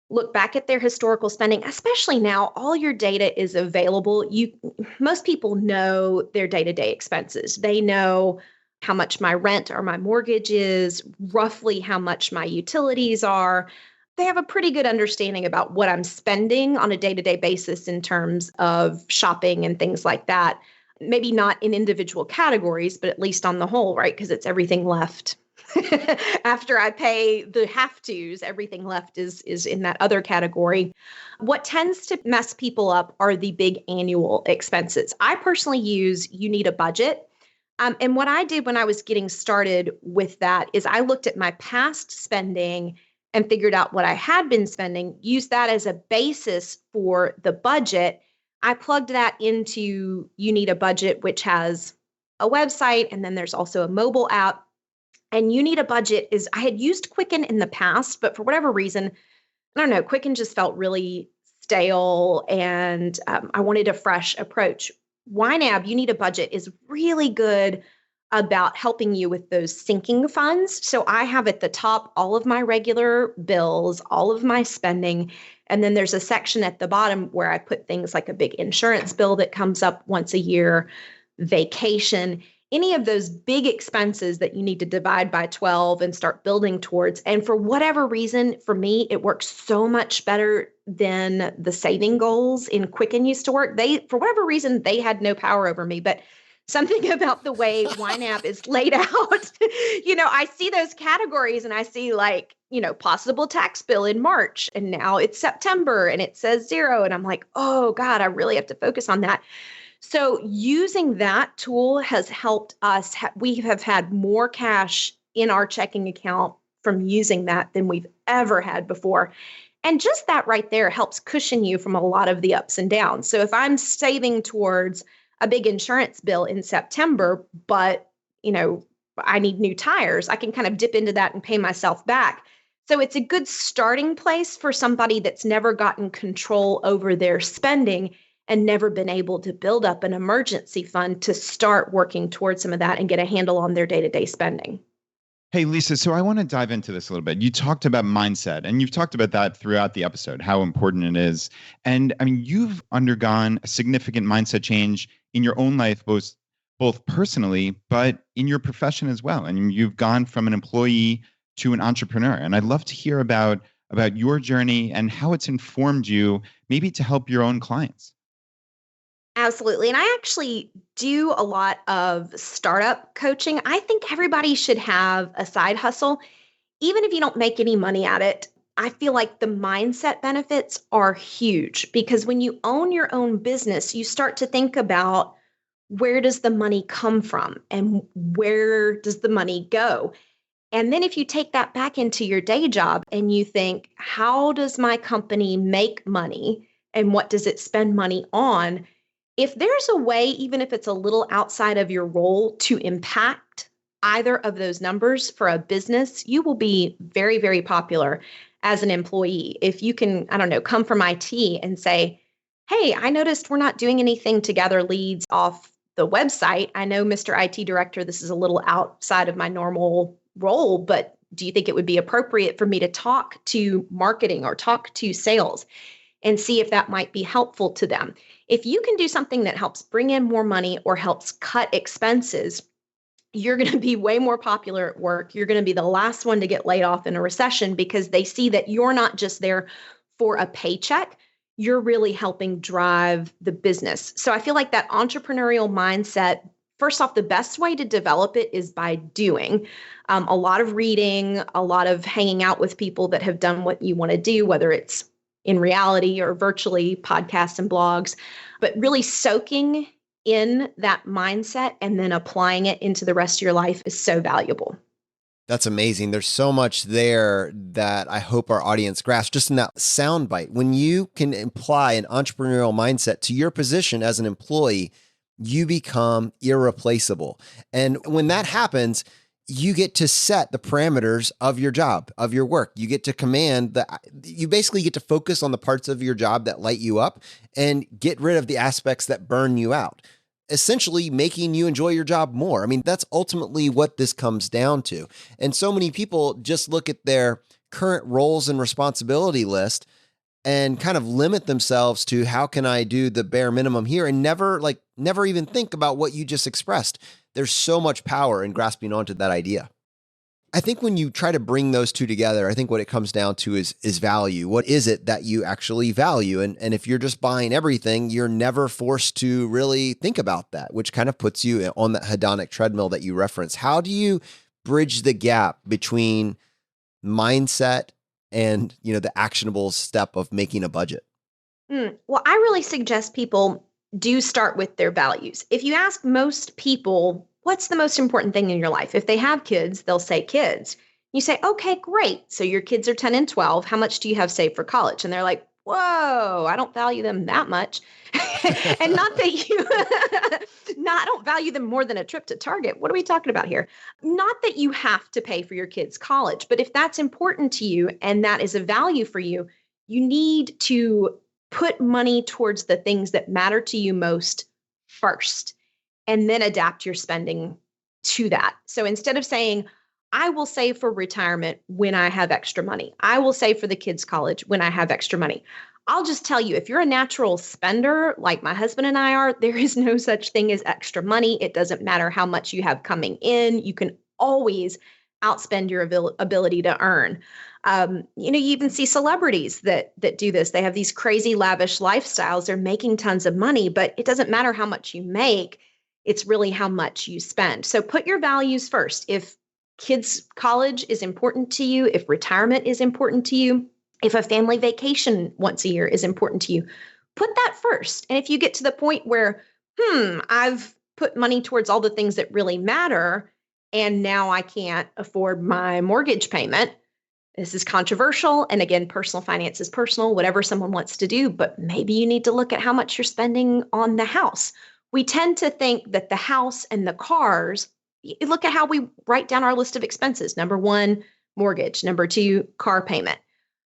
look back at their historical spending, especially now. All your data is available. Most people know their day-to-day expenses. They know how much my rent or my mortgage is, roughly how much my utilities are. They have a pretty good understanding about what I'm spending on a day-to-day basis in terms of shopping and things like that. Maybe not in individual categories, but at least on the whole, right? Because it's everything left. After I pay the have-tos, everything left is in that other category. What tends to mess people up are the big annual expenses. I personally use You Need a Budget. And what I did when I was getting started with that is I looked at my past spending and figured out what I had been spending, used that as a basis for the budget. I plugged that into You Need a Budget, which has a website, and then there's also a mobile app. And You Need a Budget I had used Quicken in the past, but for whatever reason, I don't know, Quicken just felt really stale, and I wanted a fresh approach. YNAB, You Need a Budget, is really good about helping you with those sinking funds. So I have at the top all of my regular bills, all of my spending. And then there's a section at the bottom where I put things like a big insurance bill that comes up once a year, vacation, any of those big expenses that you need to divide by 12 and start building towards. And for whatever reason, for me, it works so much better than the saving goals in Quicken used to work. For whatever reason, they had no power over me, but something about the way YNAB is laid out, I see those categories and I see possible tax bill in March and now it's September and it says 0. And I'm like, oh God, I really have to focus on that. So using that tool has helped us. We have had more cash in our checking account from using that than we've ever had before. And just that right there helps cushion you from a lot of the ups and downs. So if I'm saving towards a big insurance bill in September, but, I need new tires, I can kind of dip into that and pay myself back. So it's a good starting place for somebody that's never gotten control over their spending and never been able to build up an emergency fund to start working towards some of that and get a handle on their day-to-day spending. Hey, Lisa, so I want to dive into this a little bit. You talked about mindset, and you've talked about that throughout the episode, how important it is. And I mean, you've undergone a significant mindset change in your own life, both personally, but in your profession as well. And you've gone from an employee to an entrepreneur. And I'd love to hear about your journey and how it's informed you, maybe to help your own clients. Absolutely. And I actually do a lot of startup coaching. I think everybody should have a side hustle, even if you don't make any money at it. I feel like the mindset benefits are huge because when you own your own business, you start to think about where does the money come from and where does the money go? And then if you take that back into your day job and you think, how does my company make money and what does it spend money on? If there's a way, even if it's a little outside of your role, to impact either of those numbers for a business, you will be very, very popular as an employee. If you can, come from IT and say, hey, I noticed we're not doing anything to gather leads off the website. I know, Mr. IT Director, this is a little outside of my normal role, but do you think it would be appropriate for me to talk to marketing or talk to sales and see if that might be helpful to them? If you can do something that helps bring in more money or helps cut expenses, you're going to be way more popular at work. You're going to be the last one to get laid off in a recession because they see that you're not just there for a paycheck. You're really helping drive the business. So I feel like that entrepreneurial mindset, first off, the best way to develop it is by doing a lot of reading, a lot of hanging out with people that have done what you want to do, whether it's in reality or virtually, podcasts and blogs, but really soaking in that mindset and then applying it into the rest of your life is so valuable. That's amazing. There's so much there that I hope our audience grasps just in that soundbite. When you can apply an entrepreneurial mindset to your position as an employee, you become irreplaceable. And when that happens, you get to set the parameters of your job, of your work. You get to you basically get to focus on the parts of your job that light you up and get rid of the aspects that burn you out, essentially making you enjoy your job more. I mean, that's ultimately what this comes down to. And so many people just look at their current roles and responsibility list and kind of limit themselves to how can I do the bare minimum here and never even think about what you just expressed. There's so much power in grasping onto that idea. I think when you try to bring those two together, I think what it comes down to is value. What is it that you actually value? And if you're just buying everything, you're never forced to really think about that, which kind of puts you on that hedonic treadmill that you referenced. How do you bridge the gap between mindset and, the actionable step of making a budget? Well, I really suggest people do start with their values. If you ask most people, what's the most important thing in your life? If they have kids, they'll say kids. You say, okay, great. So your kids are 10 and 12. How much do you have saved for college? And they're like, whoa, I don't value them that much. And not that I don't value them more than a trip to Target. What are we talking about here? Not that you have to pay for your kids' college, but if that's important to you and that is a value for you, you need to put money towards the things that matter to you most first, and then adapt your spending to that. So instead of saying, I will save for retirement when I have extra money, I will save for the kids' college when I have extra money. I'll just tell you, if you're a natural spender like my husband and I are, there is no such thing as extra money. It doesn't matter how much you have coming in. You can always outspend your ability to earn. You even see celebrities that do this. They have these crazy lavish lifestyles. They're making tons of money, but it doesn't matter how much you make. It's really how much you spend. So put your values first. If kids' college is important to you, if retirement is important to you, if a family vacation once a year is important to you, put that first. And if you get to the point where, I've put money towards all the things that really matter, and now I can't afford my mortgage payment. This is controversial. And again, personal finance is personal, whatever someone wants to do, but maybe you need to look at how much you're spending on the house. We tend to think that the house and the cars, look at how we write down our list of expenses. Number one, mortgage. Number two, car payment.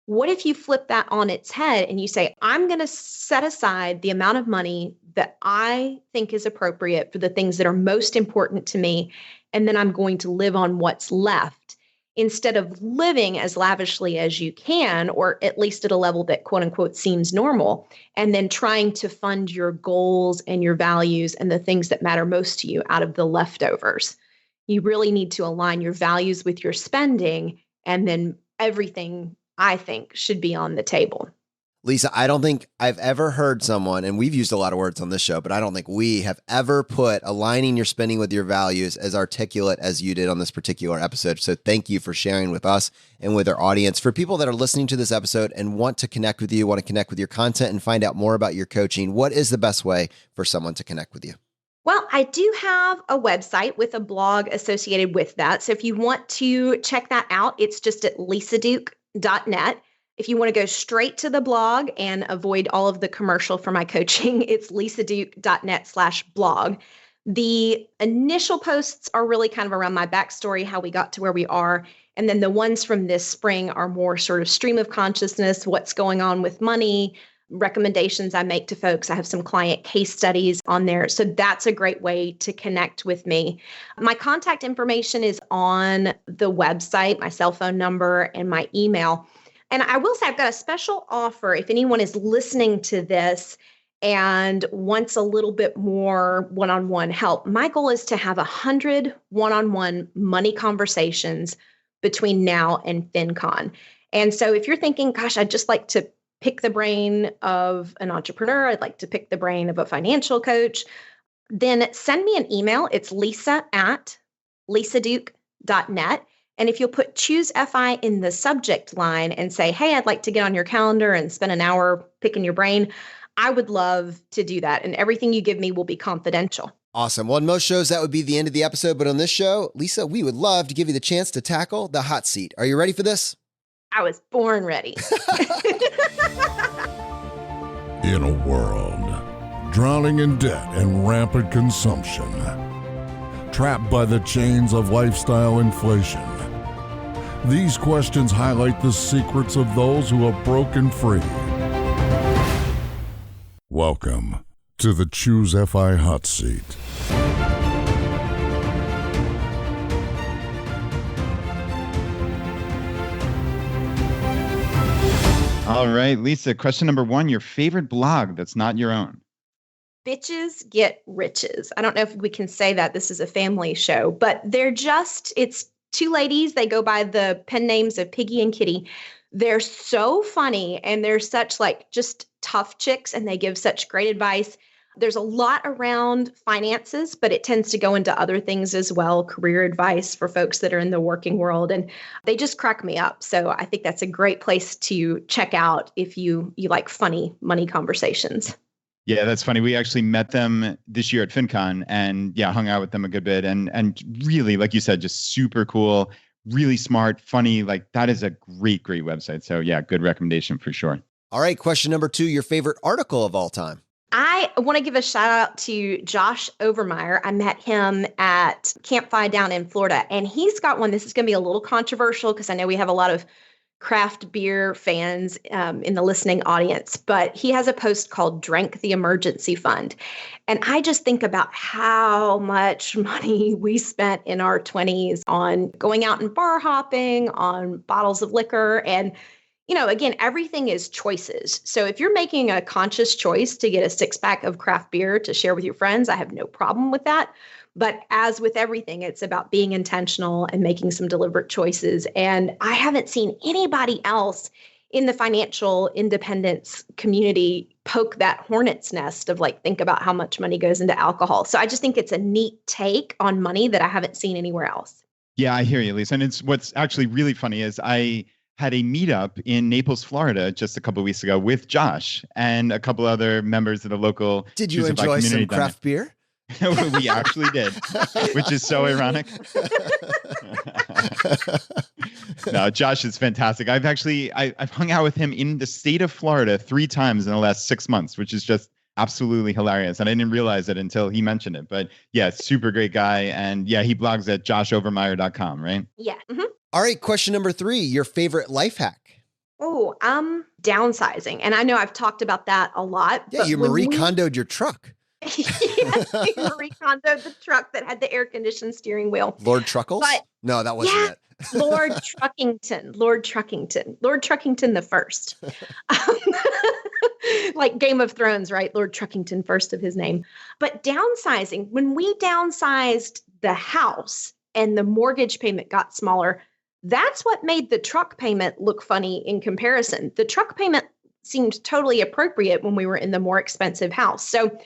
What if you flip that on its head and you say, I'm going to set aside the amount of money that I think is appropriate for the things that are most important to me, and then I'm going to live on what's left, instead of living as lavishly as you can, or at least at a level that quote unquote seems normal, and then trying to fund your goals and your values and the things that matter most to you out of the leftovers. You really need to align your values with your spending, and then everything, I think, should be on the table. Lisa, I don't think I've ever heard someone, and we've used a lot of words on this show, but I don't think we have ever put aligning your spending with your values as articulate as you did on this particular episode. So thank you for sharing with us and with our audience. For people that are listening to this episode and want to connect with you, want to connect with your content and find out more about your coaching, what is the best way for someone to connect with you? Well, I do have a website with a blog associated with that. So if you want to check that out, it's just at lisaduke.net. If you want to go straight to the blog and avoid all of the commercial for my coaching, it's lisaduke.net/blog. The initial posts are really kind of around my backstory, how we got to where we are. And then the ones from this spring are more sort of stream of consciousness, what's going on with money, recommendations I make to folks. I have some client case studies on there. So that's a great way to connect with me. My contact information is on the website, my cell phone number and my email. And I will say I've got a special offer if anyone is listening to this and wants a little bit more one-on-one help. My goal is to have 100 one-on-one money conversations between now and FinCon. And so if you're thinking, gosh, I'd just like to pick the brain of an entrepreneur, I'd like to pick the brain of a financial coach, then send me an email. It's lisa@lisaduke.net. And if you'll put Choose FI in the subject line and say, hey, I'd like to get on your calendar and spend an hour picking your brain, I would love to do that. And everything you give me will be confidential. Awesome. Well, on most shows, that would be the end of the episode. But on this show, Lisa, we would love to give you the chance to tackle the hot seat. Are you ready for this? I was born ready. In a world drowning in debt and rampant consumption, trapped by the chains of lifestyle inflation, these questions highlight the secrets of those who have broken free. Welcome to the Choose FI Hot Seat. All right, Lisa, question number one, your favorite blog that's not your own. Bitches Get Riches. I don't know if we can say that this is a family show, but it's two ladies. They go by the pen names of Piggy and Kitty. They're so funny and they're such just tough chicks and they give such great advice. There's a lot around finances, but it tends to go into other things as well, career advice for folks that are in the working world. And they just crack me up. So I think that's a great place to check out if you like funny money conversations. Yeah, that's funny. We actually met them this year at FinCon and hung out with them a good bit and really, like you said, just super cool, really smart, funny. That is a great website. So yeah, good recommendation for sure. All right. Question number two, your favorite article of all time. I want to give a shout out to Josh Overmeyer. I met him at Camp FI down in Florida, and he's got one. This is going to be a little controversial because I know we have a lot of craft beer fans in the listening audience, but he has a post called Drank the Emergency Fund. And I just think about how much money we spent in our 20s on going out and bar hopping, on bottles of liquor. And, again, everything is choices. So if you're making a conscious choice to get a 6-pack of craft beer to share with your friends, I have no problem with that. But as with everything, it's about being intentional and making some deliberate choices. And I haven't seen anybody else in the financial independence community poke that hornet's nest of think about how much money goes into alcohol. So I just think it's a neat take on money that I haven't seen anywhere else. Yeah, I hear you, Lisa. And what's actually really funny is I had a meetup in Naples, Florida, just a couple of weeks ago with Josh and a couple other members of the local. Did you enjoy some craft beer? We actually did, which is so ironic. No, Josh is fantastic. I've hung out with him in the state of Florida 3 times in the last 6 months, which is just absolutely hilarious. And I didn't realize it until he mentioned it. But yeah, super great guy. And yeah, he blogs at joshovermeyer.com, right? Yeah. Mm-hmm. All right, question number 3, your favorite life hack. Oh, downsizing. And I know I've talked about that a lot. Yeah, you Marie Kondoed your truck. Yes, Marie Kondoed the truck that had the air-conditioned steering wheel. Lord Truckles? No, that wasn't it. Lord Truckington the first. Like Game of Thrones, right? Lord Truckington first of his name. But downsizing, when we downsized the house and the mortgage payment got smaller, that's what made the truck payment look funny in comparison. The truck payment seemed totally appropriate when we were in the more expensive house. So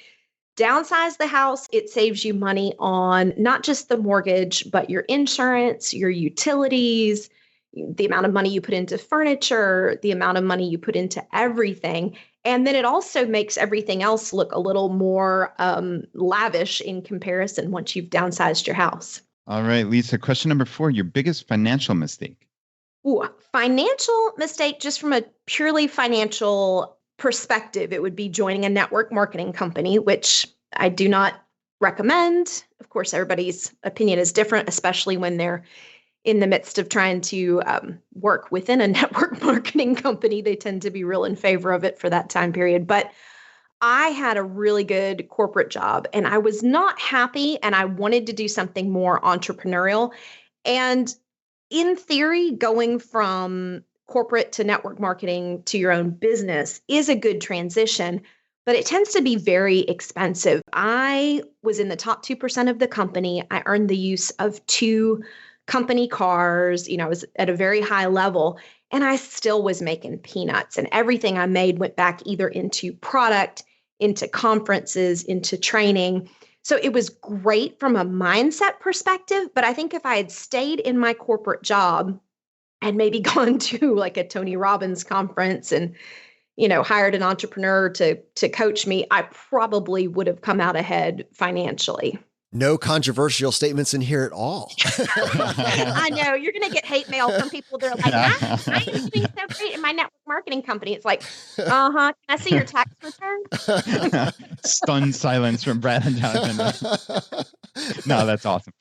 downsize the house, it saves you money on not just the mortgage, but your insurance, your utilities, the amount of money you put into furniture, the amount of money you put into everything. And then it also makes everything else look a little more lavish in comparison once you've downsized your house. All right, Lisa, question number 4, your biggest financial mistake. Ooh, financial mistake, just from a purely financial perspective, it would be joining a network marketing company, which I do not recommend. Of course, everybody's opinion is different, especially when they're in the midst of trying to work within a network marketing company. They tend to be real in favor of it for that time period. But I had a really good corporate job and I was not happy and I wanted to do something more entrepreneurial. And in theory, going from corporate to network marketing to your own business is a good transition, but it tends to be very expensive. I was in the top 2% of the company. I earned the use of 2 company cars. I was at a very high level and I still was making peanuts, and everything I made went back either into product, into conferences, into training. So it was great from a mindset perspective, but I think if I had stayed in my corporate job and maybe gone to like a Tony Robbins conference and, hired an entrepreneur to coach me, I probably would have come out ahead financially. No controversial statements in here at all. I know you're going to get hate mail from people. They're like, I am doing so great in my network marketing company. It's like, can I see your tax return? Stunned silence from Brad and Jonathan. No, that's awesome.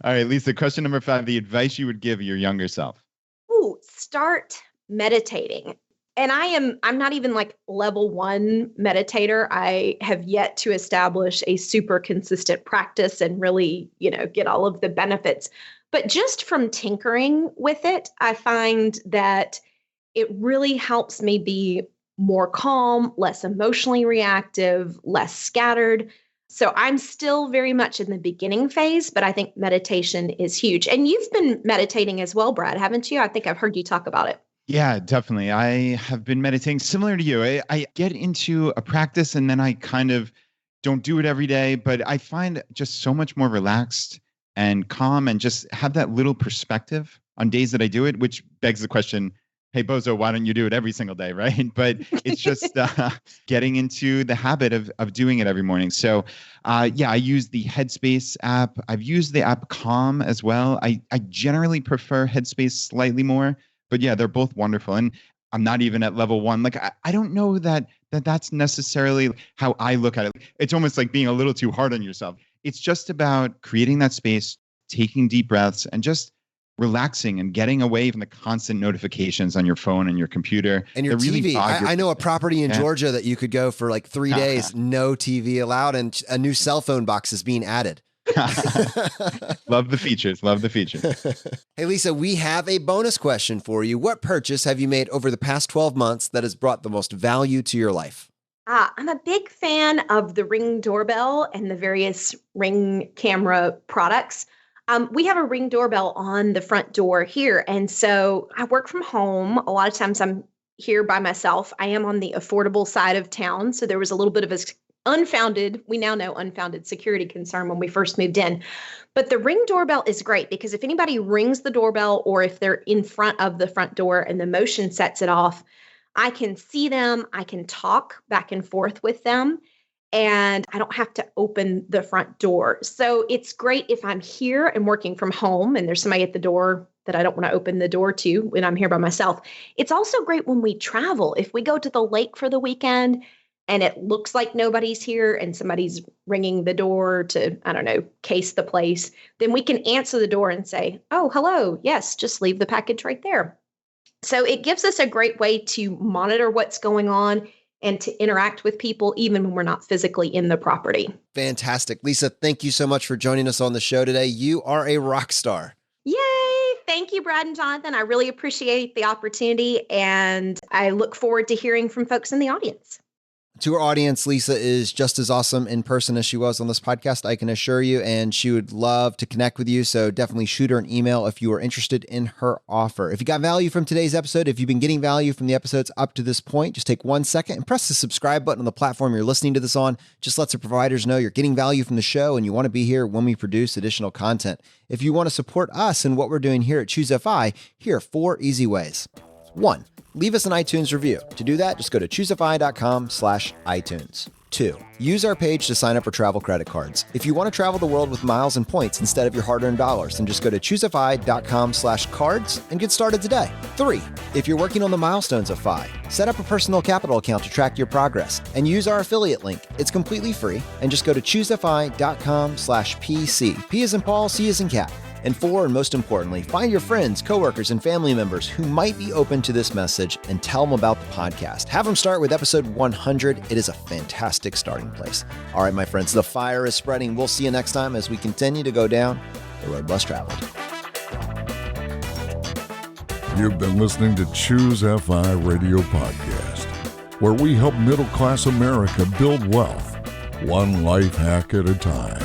All right, Lisa, question number 5, the advice you would give your younger self. Ooh, start meditating. And I'm not even like level 1 meditator. I have yet to establish a super consistent practice and really, get all of the benefits. But just from tinkering with it, I find that it really helps me be more calm, less emotionally reactive, less scattered. So I'm still very much in the beginning phase, but I think meditation is huge. And you've been meditating as well, Brad, haven't you? I think I've heard you talk about it. Yeah, definitely. I have been meditating similar to you. I get into a practice and then I kind of don't do it every day, but I find just so much more relaxed and calm and just have that little perspective on days that I do it, which begs the question, hey, Bozo, why don't you do it every single day, right? But it's just getting into the habit of doing it every morning. So I use the Headspace app. I've used the app Calm as well. I generally prefer Headspace slightly more. But yeah, they're both wonderful. And I'm not even at level 1. Like, I don't know that's necessarily how I look at it. It's almost like being a little too hard on yourself. It's just about creating that space, taking deep breaths, and just relaxing and getting away from the constant notifications on your phone and your computer. And your They really TV. fog your I know a property in Yeah. Georgia that you could go for like 3 days, no TV allowed, and a new cell phone box is being added. Love the features. Love the features. Hey, Lisa, we have a bonus question for you. What purchase have you made over the past 12 months that has brought the most value to your life? I'm a big fan of the Ring doorbell and the various Ring camera products. We have a Ring doorbell on the front door here. And so I work from home. A lot of times I'm here by myself. I am on the affordable side of town. So there was a little bit of we now know unfounded security concern when we first moved in. But the Ring doorbell is great because if anybody rings the doorbell or if they're in front of the front door and the motion sets it off, I can see them, I can talk back and forth with them, and I don't have to open the front door. So it's great if I'm here and working from home and there's somebody at the door that I don't want to open the door to when I'm here by myself. It's also great when we travel. If we go to the lake for the weekend and it looks like nobody's here and somebody's ringing the door to, I don't know, case the place, then we can answer the door and say, oh, hello, yes, just leave the package right there. So it gives us a great way to monitor what's going on and to interact with people even when we're not physically in the property. Fantastic. Lisa, thank you so much for joining us on the show today. You are a rock star. Yay! Thank you, Brad and Jonathan. I really appreciate the opportunity, and I look forward to hearing from folks in the audience. To our audience, Lisa is just as awesome in person as she was on this podcast, I can assure you, and she would love to connect with you. So definitely shoot her an email if you are interested in her offer. If you got value from today's episode, if you've been getting value from the episodes up to this point, just take 1 second and press the subscribe button on the platform you're listening to this on. Just lets the providers know you're getting value from the show and you want to be here when we produce additional content. If you want to support us and what we're doing here at Choose FI, here are 4 easy ways. 1, leave us an iTunes review. To do that, just go to choosefi.com/iTunes. 2, use our page to sign up for travel credit cards. If you want to travel the world with miles and points instead of your hard-earned dollars, then just go to choosefi.com/cards and get started today. 3, if you're working on the milestones of FI, set up a personal capital account to track your progress and use our affiliate link. It's completely free, and just go to choosefi.com/PC. P as in Paul, C as in cat. And 4, and most importantly, find your friends, coworkers, and family members who might be open to this message and tell them about the podcast. Have them start with episode 100. It is a fantastic starting place. All right, my friends, the fire is spreading. We'll see you next time as we continue to go down the road less traveled. You've been listening to Choose FI Radio Podcast, where we help middle-class America build wealth, one life hack at a time.